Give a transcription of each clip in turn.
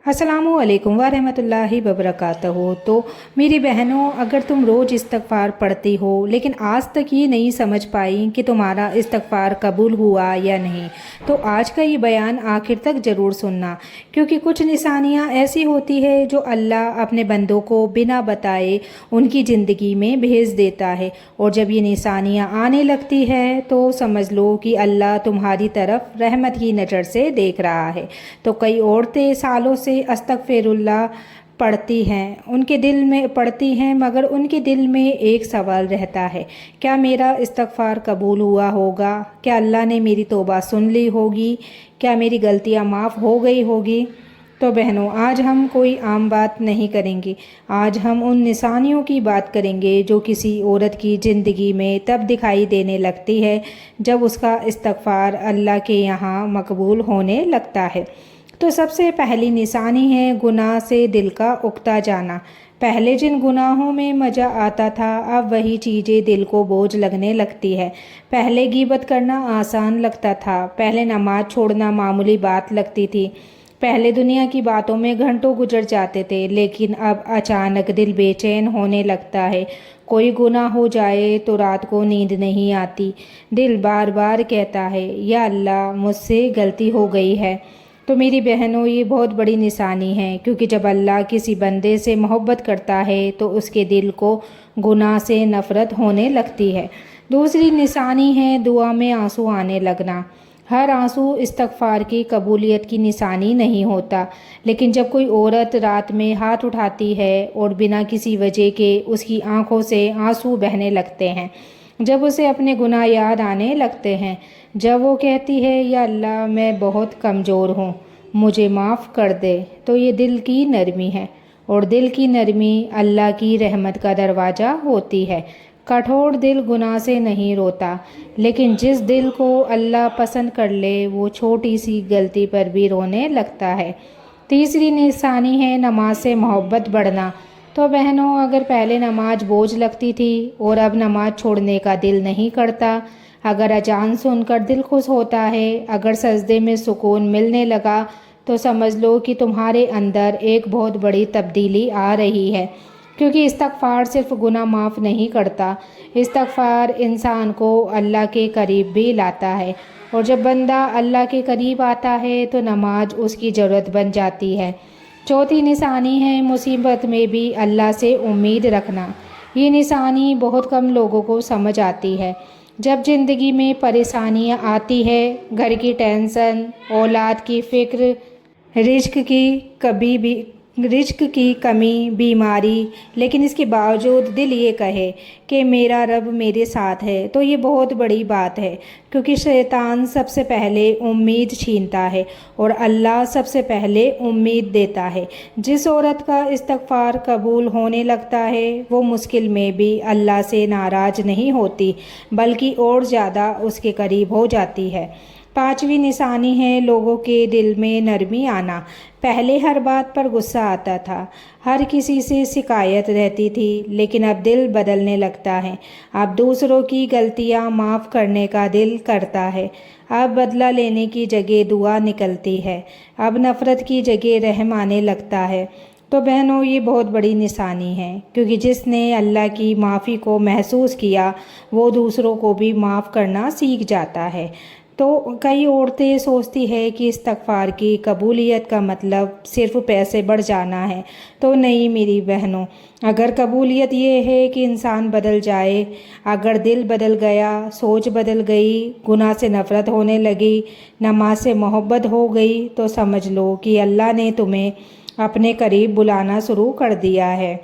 अस्सलामुअलैकुम वरहमतुल्लाहि वबरकातुहू। तो मेरी बहनों, अगर तुम रोज़ इस्तग़फ़ार पढ़ती हो लेकिन आज तक ये नहीं समझ पाई कि तुम्हारा इस्तग़फ़ार कबूल हुआ या नहीं, तो आज का ये बयान आखिर तक ज़रूर सुनना, क्योंकि कुछ निशानियाँ ऐसी होती है जो अल्लाह अपने बंदों को बिना बताए उनकी ज़िंदगी में भेज देता है। और जब ये निशानियाँ आने लगती है तो समझ लो कि अल्लाह तुम्हारी तरफ रहमत की नज़र से देख रहा है। तो कई औरतें सालों से अस्तगफिरुल्लाह पढ़ती हैं, उनके दिल में पढ़ती हैं, मगर उनके दिल में एक सवाल रहता है, क्या मेरा इस्तग़फ़ार कबूल हुआ होगा? क्या अल्लाह ने मेरी तौबा सुन ली होगी? क्या मेरी गलतियां माफ़ हो गई होगी? तो बहनों, आज हम कोई आम बात नहीं करेंगे। आज हम उन निशानियों की बात करेंगे जो किसी औरत की ज़िंदगी में तब दिखाई देने लगती है जब उसका इस्तग़फ़ार अल्लाह के यहाँ मकबूल होने लगता है। तो सबसे पहली निशानी है गुनाह से दिल का उकता जाना। पहले जिन गुनाहों में मज़ा आता था, अब वही चीज़ें दिल को बोझ लगने लगती है। पहले गीबत करना आसान लगता था, पहले नमाज छोड़ना मामूली बात लगती थी, पहले दुनिया की बातों में घंटों गुजर जाते थे, लेकिन अब अचानक दिल बेचैन होने लगता है। कोई गुनाह हो जाए तो रात को नींद नहीं आती। दिल बार बार कहता है, या अल्लाह, मुझसे गलती हो गई है। तो मेरी बहनों, ये बहुत बड़ी निशानी है, क्योंकि जब अल्लाह किसी बंदे से मोहब्बत करता है तो उसके दिल को गुनाह से नफ़रत होने लगती है। दूसरी निशानी है दुआ में आंसू आने लगना। हर आंसू इस्तग़फ़ार की कबूलियत की निशानी नहीं होता, लेकिन जब कोई औरत रात में हाथ उठाती है और बिना किसी वजह के उसकी आंखों से आंसू बहने लगते हैं, जब उसे अपने गुनाह याद आने लगते हैं, जब वो कहती है, या अल्लाह, मैं बहुत कमज़ोर हूँ, मुझे माफ़ कर दे, तो ये दिल की नरमी है। और दिल की नरमी अल्लाह की रहमत का दरवाज़ा होती है। कठोर दिल गुनाह से नहीं रोता, लेकिन जिस दिल को अल्लाह पसंद कर ले वो छोटी सी गलती पर भी रोने लगता है। तीसरी निशानी है नमाज से मोहब्बत बढ़ना। तो बहनों, अगर पहले नमाज बोझ लगती थी और अब नमाज छोड़ने का दिल नहीं करता, अगर अजान सुनकर दिल खुश होता है, अगर सजदे में सुकून मिलने लगा, तो समझ लो कि तुम्हारे अंदर एक बहुत बड़ी तब्दीली आ रही है। क्योंकि इस्तग़फ़ार सिर्फ गुनाह माफ़ नहीं करता, इस्तग़फ़ार इंसान को अल्लाह के करीब भी लाता है। और जब बंदा अल्लाह के करीब आता है तो नमाज उसकी ज़रूरत बन जाती है। चौथी निशानी है मुसीबत में भी अल्लाह से उम्मीद रखना। ये निशानी बहुत कम लोगों को समझ आती है। जब ज़िंदगी में परेशानियाँ आती है, घर की टेंशन, औलाद की फ़िक्र, रिज़्क़ की कमी, बीमारी, लेकिन इसके बावजूद दिल ये कहे कि मेरा रब मेरे साथ है, तो ये बहुत बड़ी बात है। क्योंकि शैतान सबसे पहले उम्मीद छीनता है और अल्लाह सबसे पहले उम्मीद देता है। जिस औरत का इस्तग़फ़ार कबूल होने लगता है वो मुश्किल में भी अल्लाह से नाराज़ नहीं होती, बल्कि और ज़्यादा उसके करीब हो जाती है। पांचवी निशानी है लोगों के दिल में नरमी आना। पहले हर बात पर गुस्सा आता था, हर किसी से शिकायत रहती थी, लेकिन अब दिल बदलने लगता है। अब दूसरों की गलतियां माफ़ करने का दिल करता है। अब बदला लेने की जगह दुआ निकलती है। अब नफ़रत की जगह रहम आने लगता है। तो बहनों, ये बहुत बड़ी निशानी है, क्योंकि जिसने अल्लाह की माफ़ी को महसूस किया वो दूसरों को भी माफ़ करना सीख जाता है। तो कई औरतें सोचती है कि इस्तग़फ़ार की कबूलियत का मतलब सिर्फ़ पैसे बढ़ जाना है। तो नहीं मेरी बहनों, अगर कबूलियत ये है कि इंसान बदल जाए, अगर दिल बदल गया, सोच बदल गई, गुनाह से नफ़रत होने लगी, नमाज से मोहब्बत हो गई, तो समझ लो कि अल्लाह ने तुम्हें अपने करीब बुलाना शुरू कर दिया है।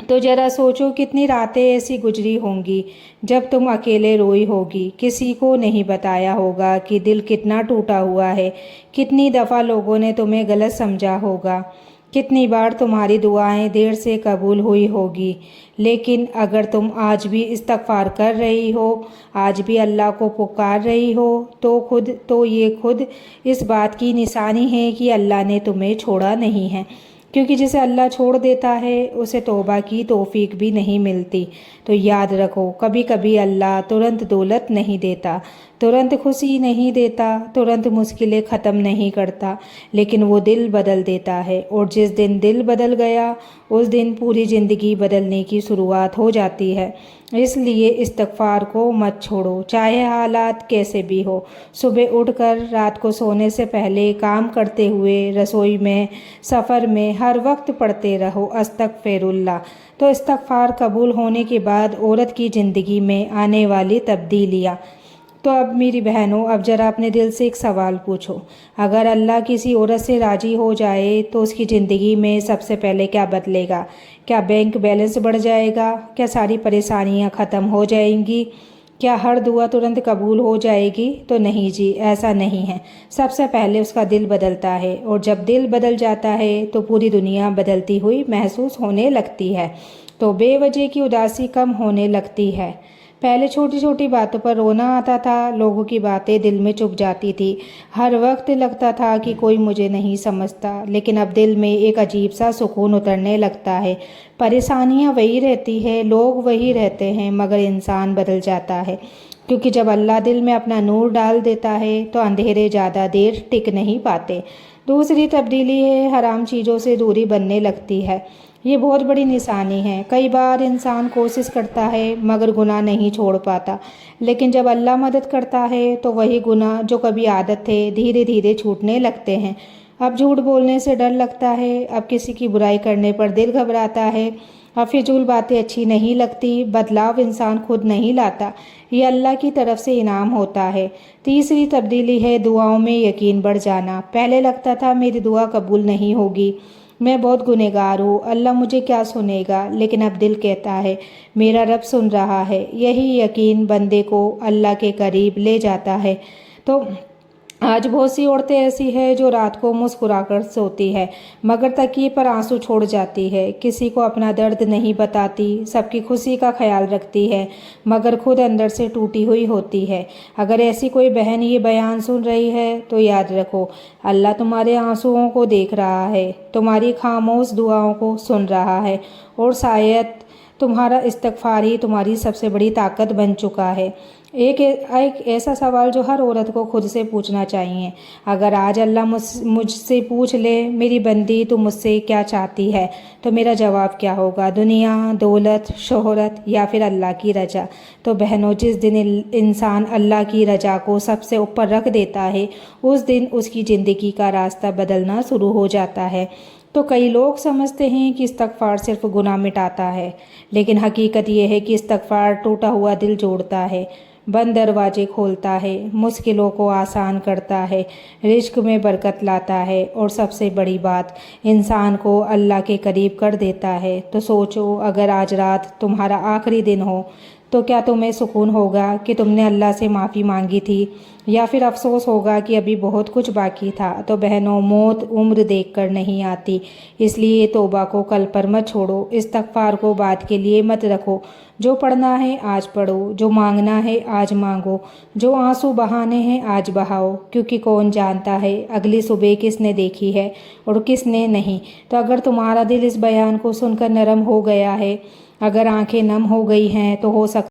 तो ज़रा सोचो, कितनी रातें ऐसी गुजरी होंगी जब तुम अकेले रोई होगी, किसी को नहीं बताया होगा कि दिल कितना टूटा हुआ है, कितनी दफ़ा लोगों ने तुम्हें गलत समझा होगा, कितनी बार तुम्हारी दुआएं देर से कबूल हुई होगी। लेकिन अगर तुम आज भी इस्तग़फ़ार कर रही हो, आज भी अल्लाह को पुकार रही हो, तो ये खुद इस बात की निशानी है कि अल्लाह ने तुम्हें छोड़ा नहीं है। क्योंकि जिसे अल्लाह छोड़ देता है उसे तौबा की तौफीक भी नहीं मिलती। तो याद रखो, कभी कभी अल्लाह तुरंत दौलत नहीं देता, तुरंत खुशी नहीं देता, तुरंत मुश्किलें ख़त्म नहीं करता, लेकिन वो दिल बदल देता है। और जिस दिन दिल बदल गया उस दिन पूरी ज़िंदगी बदलने की शुरुआत हो जाती है। इसलिए इस्तग़फ़ार को मत छोड़ो, चाहे हालात कैसे भी हो। सुबह उठकर रात को सोने से पहले, काम करते हुए, रसोई में, सफ़र में, हर वक्त पढ़ते रहो अस्तग़फ़िरुल्लाह। तो इस्तग़फ़ार कबूल होने के बाद औरत की ज़िंदगी में आने वाली तब्दीलियाँ। तो अब मेरी बहनों, अब ज़रा अपने दिल से एक सवाल पूछो, अगर अल्लाह किसी औरत से राज़ी हो जाए तो उसकी ज़िंदगी में सबसे पहले क्या बदलेगा? क्या बैंक बैलेंस बढ़ जाएगा? क्या सारी परेशानियां ख़त्म हो जाएंगी? क्या हर दुआ तुरंत कबूल हो जाएगी? तो नहीं जी, ऐसा नहीं है। सबसे पहले उसका दिल बदलता है, और जब दिल बदल जाता है तो पूरी दुनिया बदलती हुई महसूस होने लगती है। तो बेवजह की उदासी कम होने लगती है। पहले छोटी छोटी बातों पर रोना आता था, लोगों की बातें दिल में चुभ जाती थी, हर वक्त लगता था कि कोई मुझे नहीं समझता, लेकिन अब दिल में एक अजीब सा सुकून उतरने लगता है। परेशानियां वही रहती है, लोग वही रहते हैं, मगर इंसान बदल जाता है। क्योंकि जब अल्लाह दिल में अपना नूर डाल देता है तो अंधेरे ज़्यादा देर टिक नहीं पाते। दूसरी तब्दीली है, हराम चीज़ों से दूरी बनने लगती है। ये बहुत बड़ी निशानी है। कई बार इंसान कोशिश करता है मगर गुनाह नहीं छोड़ पाता, लेकिन जब अल्लाह मदद करता है तो वही गुनाह जो कभी आदत थे धीरे धीरे छूटने लगते हैं। अब झूठ बोलने से डर लगता है, अब किसी की बुराई करने पर दिल घबराता है, अब फिजूल बातें अच्छी नहीं लगती। बदलाव इंसान खुद नहीं लाता, ये अल्लाह की तरफ से इनाम होता है। तीसरी तब्दीली है दुआओं में यकीन बढ़ जाना। पहले लगता था मेरी दुआ कबूल नहीं होगी, मैं बहुत गुनहगार हूँ, अल्लाह मुझे क्या सुनेगा, लेकिन अब दिल कहता है मेरा रब सुन रहा है। यही यकीन बंदे को अल्लाह के करीब ले जाता है। तो आज बहुत सी औरतें ऐसी हैं जो रात को मुस्कुराकर सोती है मगर तकिए पर आंसू छोड़ जाती है, किसी को अपना दर्द नहीं बताती, सबकी खुशी का ख्याल रखती है मगर खुद अंदर से टूटी हुई होती है। अगर ऐसी कोई बहन ये बयान सुन रही है तो याद रखो, अल्लाह तुम्हारे आंसुओं को देख रहा है, तुम्हारी खामोश दुआओं को सुन रहा है, और शायद तुम्हारा इस्तग़फ़ार ही तुम्हारी सबसे बड़ी ताकत बन चुका है। एक ऐसा सवाल जो हर औरत को खुद से पूछना चाहिए, अगर आज अल्लाह मुझसे पूछ ले मेरी बंदी तू मुझसे क्या चाहती है, तो मेरा जवाब क्या होगा? दुनिया, दौलत, शोहरत या फिर अल्लाह की रजा? तो बहनों, जिस दिन इंसान अल्लाह की रजा को सबसे ऊपर रख देता है उस दिन उसकी ज़िंदगी का रास्ता बदलना शुरू हो जाता है। तो कई लोग समझते हैं कि इस्तग़फ़ार सिर्फ गुनाह मिटाता है, लेकिन हकीकत यह है कि इस्तग़फ़ार टूटा हुआ दिल जोड़ता है, बंद दरवाजे खोलता है, मुश्किलों को आसान करता है, रिज़्क़ में बरकत लाता है, और सबसे बड़ी बात, इंसान को अल्लाह के करीब कर देता है। तो सोचो, अगर आज रात तुम्हारा आखिरी दिन हो तो क्या तुम्हें सुकून होगा कि तुमने अल्लाह से माफ़ी मांगी थी, या फिर अफसोस होगा कि अभी बहुत कुछ बाकी था? तो बहनों, मौत उम्र देखकर नहीं आती, इसलिए तौबा को कल पर मत छोड़ो, इस्तग़फ़ार को बाद के लिए मत रखो। जो पढ़ना है आज पढ़ो, जो मांगना है आज मांगो, जो आंसू बहाने हैं आज बहाओ, क्योंकि कौन जानता है अगली सुबह किसने देखी है और किसने नहीं। तो अगर तुम्हारा दिल इस बयान को सुनकर नरम हो गया है, अगर आंखें नम हो गई हैं, तो हो सकता